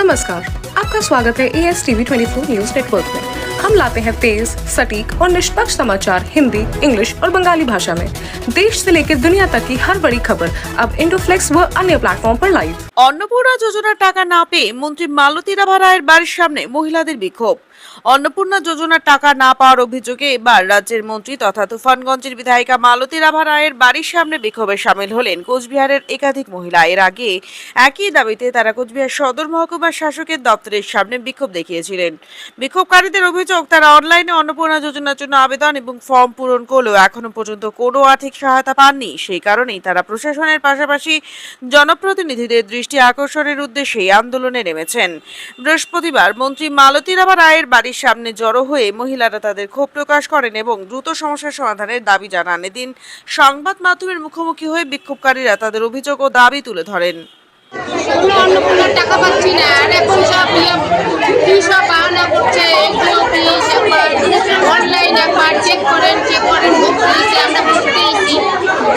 नमस्कार, आपका स्वागत है ASTV 24 न्यूज नेटवर्क में। हम लाते हैं तेज, सटीक और निष्पक्ष समाचार हिंदी, इंग्लिश और बंगाली भाषा में। देश से लेकर दुनिया तक की हर बड़ी खबर अब इंडोफ्लेक्स व अन्य प्लेटफॉर्म पर लाइव। অন্নপূর্ণা যোজনার টাকা না পেয়ে মন্ত্রী মালতী রাভা রায়ের বাড়ির সামনে মহিলাদের বিক্ষোভ। অন্নপূর্ণা যোজনার টাকা না পাওয়ার অভিযোগে এবার রাজ্যের মন্ত্রী তথা তুফানগঞ্জের বিধায়িকা মালতী রাভা রায়ের বাড়ির সামনে বিক্ষোভে সামিল হলেন কোচবিহারের একাধিক মহিলা। এর আগে একই দাবিতে তারা কোচবিহার সদর মহকুমার শাসকের দপ্তরের সামনে বিক্ষোভ দেখিয়েছিলেন। বিক্ষোভকারীদের অভিযোগ, তারা অনলাইনে অন্নপূর্ণা যোজনার জন্য আবেদন এবং ফর্ম পূরণ করলেও এখনো পর্যন্ত কোনো আর্থিক সহায়তা পাননি। সেই কারণেই তারা প্রশাসনের পাশাপাশি জনপ্রতিনিধিদের দৃষ্টি আকর্ষণের উদ্দেশ্যে আন্দোলনে নেমেছেন। বৃহস্পতিবার মন্ত্রী মালতী রাভা রায়ের বাড়ির সামনে জড়ো হয়ে মহিলারা তাদের ক্ষোভ প্রকাশ করেন এবং দ্রুত সমস্যার সমাধানের দাবি জানান। এদিন সংবাদ মাধ্যমের মুখোমুখি হয়ে বিক্ষোভকারীরা তাদের অভিযোগ ও দাবি তুলে ধরেন। অন্নপূর্ণার টাকা পাচ্ছি না, আর এখন সব বাহানা করছে। অনলাইন একবার চেক করেন আমরা বসতে এসেছি।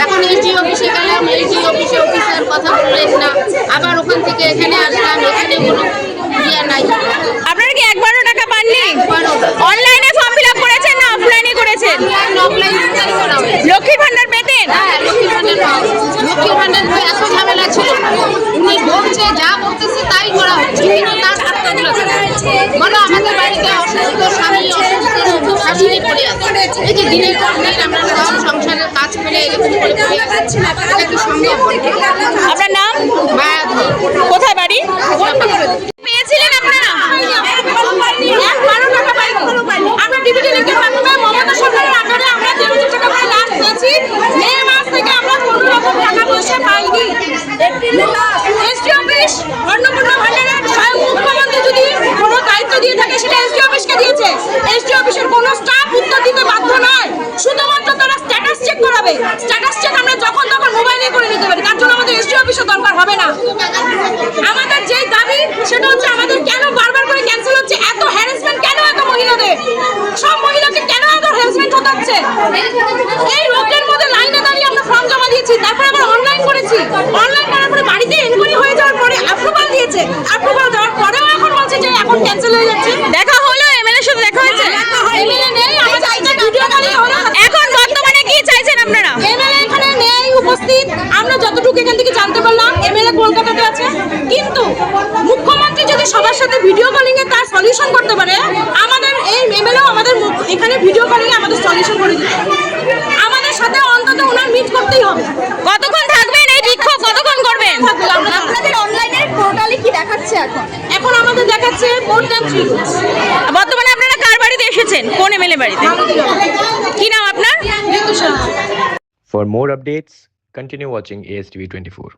এখন এসডি অফিসে গেলাম, এসডি অফিসার কথা বললেন না, আবার ওখান থেকে এখানে আসলাম, এখানে কোনো ইয়ে নাই। আপনারা কি একবারও টাকা পাননি? অনলাইনে ফর্ম ফিল আপ করেছেন না অফলাইনে করেছেন? অফলাইন করা হয়েছে। লক্ষ্মীর ভান্ডার পেতেন? হ্যাঁ, লক্ষ্মীর ভান্ডার এত ঝামেলা ছিল না। উনি বলছে যা বলতেছে তাই করা হচ্ছে, কিন্তু তার আত্মগুলো বলো আমাদের বাড়িতে অসুস্থ স্বামী, অসুস্থ শাশুড়ি পড়ে আছে। এই যে দিনের পর দিন আমরা সব সংসারের কাজ ফেলে এরকম করে পড়ে আছি, এটা কি সম্ভব? আপনার নাম? মায়াধী। কোথায় বাড়ি? পেয়েছিলেন আপনারা? একবারও টাকা পাইনি। আমরা ডিবিটি লিখে মাধ্যমে মমতা সরকারের আন্ডারে আমরা 3,000 টাকা করে লাস্ট পেয়েছি। মে মাস থেকে আমরা কোনো রকম টাকা পয়সা পাইনি। এসডি অফিস অন্নপূর্ণা ভান্ডারের স্বয়ং মুখ্যমন্ত্রী যদি কোনো দায়িত্ব দিয়ে থাকে সেটা এসডি অফিসকে দিয়েছে। এসডি অফিসের কোনো স্টাফ উত্তর দিতে বাধ্য নয়, শুধুমাত্র তারা স্ট্যাটাস চেক করাবে। স্ট্যাটাস চেক আমরা যখন তখন মোবাইলে করে নিতে পারি, তার জন্য আমাদের এসডি অফিসও দরকার হবে না। আমাদের যেই দাবি সেটা হচ্ছে আমাদের কেন বারবার করে ক্যান্সেল হচ্ছে, এত হ্যারাসমেন্ট কেন এত মহিলাদের? সব মহিলাকে কেন এত হ্যারাসমেন্ট হচ্ছে? এই রোগের মধ্যে লাইনে দাঁড়িয়ে আমরা ফর্ম জমা দিয়েছি, তারপরে আবার অনলাইন করেছি। অনলাইন করার পরে বাড়িতে এনকোয়ারি হয়ে যাওয়ার পরে অ্যাপ্রুভাল দিয়েছে, অ্যাপ্রুভাল দেওয়ার পরেও এখন বলছে যে এখন ক্যান্সেল হয়ে যাচ্ছে। দেখা হলো এমএলএর সাথে? দেখা হয়েছে? এমএলএ নেই, আমাদের সাথে ভিডিও কলিং হলো। এখন বর্তমানে কি চাইছেন আপনারা? এমএলএ এখানে নেই উপস্থিত, আমরা যতটুকু এখান থেকে জানতে পারলাম এমএলএ কলকাতাতে আছে। কিন্তু মুখ্যমন্ত্রী যদি সবার সাথে ভিডিও কলিং এ তার সলিউশন করতে পারে, আমাদের এই এমএলএ আমাদের এখানে ভিডিও কলিং এ আমাদের সলিউশন করে দিতে হবে। আমাদের সাথে অন্তত ওনার মিট করতেই হবে। কতক্ষণ থাকবেন এই বিক্ষোভ? কতক্ষণ করবেন? আপনাদের অনলাইনের পোর্টালে কি দেখাচ্ছে এখন? এখন আমাদের দেখাচ্ছে মোর দ্যান 3 উইকস। বর্তমানে আপনারা কার বাড়িতে এসেছেন? কোন এমএলএ বাড়িতে? কি নাম আপনার? For more updates, continue watching ASTV 24.